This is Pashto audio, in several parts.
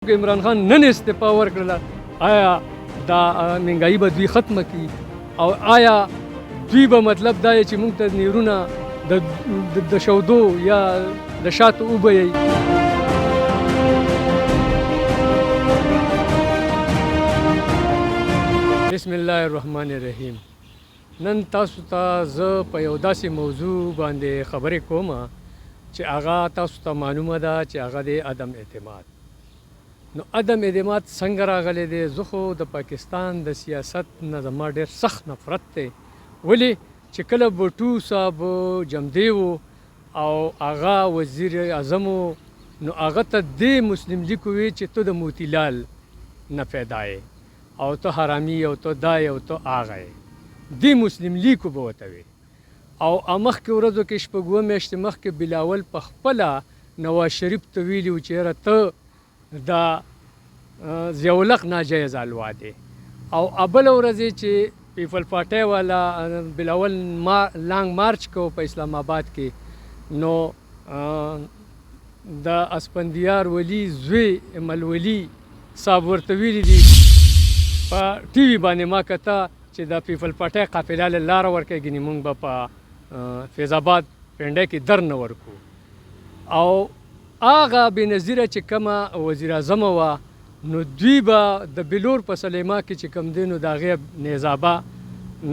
عمران خان نن استعفا ورکړه، آیا دا مهنګایي به دوی ختمه کړي او آیا دوی به مطلب دا چې موږ ته نیرونه د شودو یا د شاتو وبهیي؟ بسم الله الرحمن الرحیم. نن تاسو ته زه په یو داسې موضوع باندې خبرې کوم چې هغه تاسو ته معلومه ده چې هغه د عدم اعتماد. نو عدم اعتماد څنګه راغلی دی؟ زه خو د پاکستان د سیاست نه زما ډېر سخت نفرت دی. ولې چې کله بوټو صاحب جمدی و او هغه وزیر اعظم و، نو هغه ته دې مسلم لیگ ووی چې ته د موتیلال نه پیدا یې او ته حرامي او ته دا یې او ته هغه یې. دې مسلم لیگ به ورته وی. او مخکې ورځو کې شپږ میاشتې مخکې بلاول په خپله نواز شریف ته ویلي و چې یاره ته دا ضیاءالحق ناجایز الوا دی. او بله ورځ چې پیپل پارټۍ والا بلاول لانګ مارچ کو په اسلام آباد کې، نو د اسپندیار ولی زوی ملولي صاحب ورته ویلي دي په ټي وي باندې ما کته چې د پیپل پارټۍ قافله له لاره ورکوي، ګینې موږ به په فیض آباد پنډۍ کې در نه ورکو. او هغه بېنظیره چې کومه وزیر اعظم وه، نو دوی به د بلور په سلیما کې چې کوم دی نو د هغې نظابه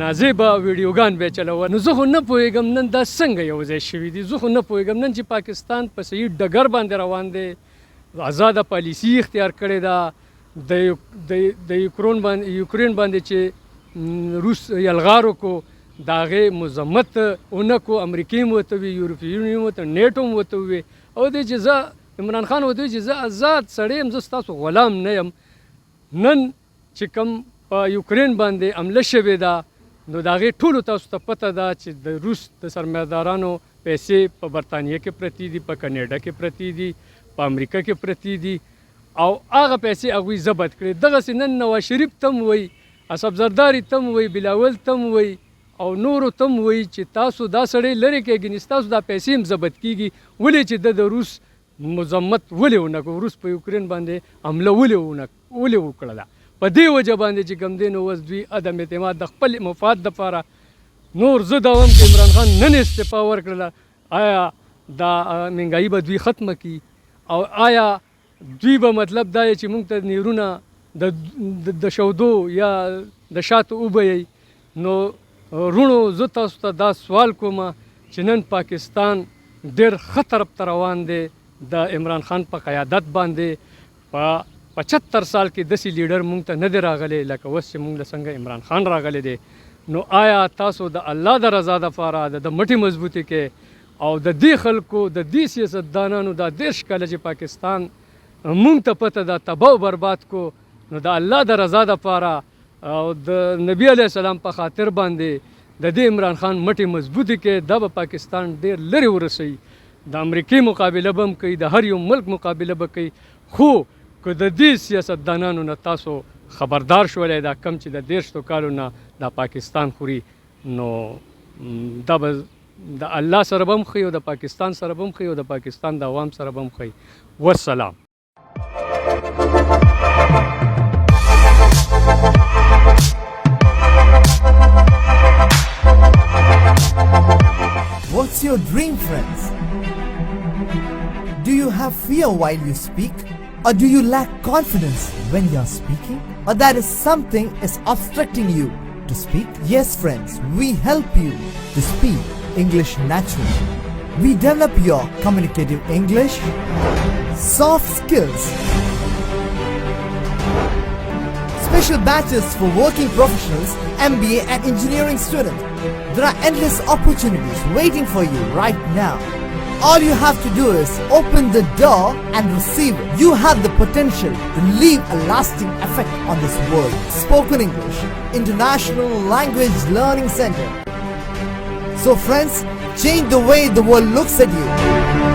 نازې به ویډیوګان به یې چلول. نو زه خو نه پوهېږم نن دا څنګه یو ځای شوي دي. زه خو نه پوهېږم نن چې پاکستان په صحیح ډګر باندې روان دی، آزاده پالیسي اختیار کړې ده. د یوکرین باندې چې روس یلغار وکړو د هغې مذمت ونه کړو، امریکې هم ورته ووي، یورپي یونین ورته، نیټو هم ورته ووي، او دی چې زه عمران خان ورته ووي چې زه آزاد سړی یم، زه ستاسو غلام نه یم. نن چې کوم په یوکرین باندې حمله شوې ده، نو د هغې ټولو تاسو ته پته ده چې د روس د سرمایه‌دارانو پیسې په برطانیه کې پرتې دي، په کاناډا کې پرتې دي، په امریکا کې پرتې دي، او هغه پیسې هغوی ضبط کړې. دغسې نن نواز شریف ته هم وایي، اصف زرداري ته هم وایي، بلاول ته هم وایي، او نورو ته هم وایي چې تاسو دا سړی لرې کړئ، ګینې ستاسو دا پیسې هم ضبط کېږي. ولې چې د روس مذمت ولې ونه کړو، روس په یوکرین باندې حمله ولې وکړه ده؟ په دې وجه باندې چې کوم دی نو اوس دوی عدم اعتماد د خپل مفاد دپاره. نور زه دا وایم چې عمران خان نن استعفا ورکړله، آیا دا مهنګایي به دوی ختمه کړي او آیا دوی به مطلب دا چې موږ ته نیرونه د شودو یا د شاتو وبهیي؟ نو رونو زه تاسو ته دا سوال کوم چې نن پاکستان ډېر ښه طرف ته روان دی د عمران خان په قیادت باندې. په 75 سال کې داسې لیډر موږ ته نه دی راغلی لکه اوس چې موږ له څنګه عمران خان راغلی دی. نو آیا تاسو د الله د رضا دپاره د مټې مضبوطي کې او د دې خلکو د دې سیاستدانانو دا 30 کاله چې پاکستان موږ ته پته ده تباه و برباد کو، نو د الله د رضا دپاره او د نبی علیه السلام په خاطر باندې د دې عمران خان مټې مضبوطې کې، دا به پاکستان ډېر لرې ورسوي. د امریکې مقابله به هم کوي، د هر یو ملک مقابله به کوي. خو که د دې سیاستدانانو نه تاسو خبردار شولی دا کم چې د 30 کالو نه دا پاکستان خوري، نو دا به د الله سره به هم ښایي او د پاکستان سره به هم ښایي او د پاکستان د عوام سره به هم ښایي. والسلام. What's your dream, friends? Do you have fear while you speak? Or do you lack confidence when you're speaking? Or that is something is obstructing you to speak? Yes, friends, we help you to speak English naturally. We develop your communicative English, soft skills, special batches for working professionals, MBA and engineering students. There are endless opportunities waiting for you right now. All you have to do is open the door and receive it. You have the potential to leave a lasting effect on this world. Spoken English, International Language Learning Center. So friends, change the way the world looks at you.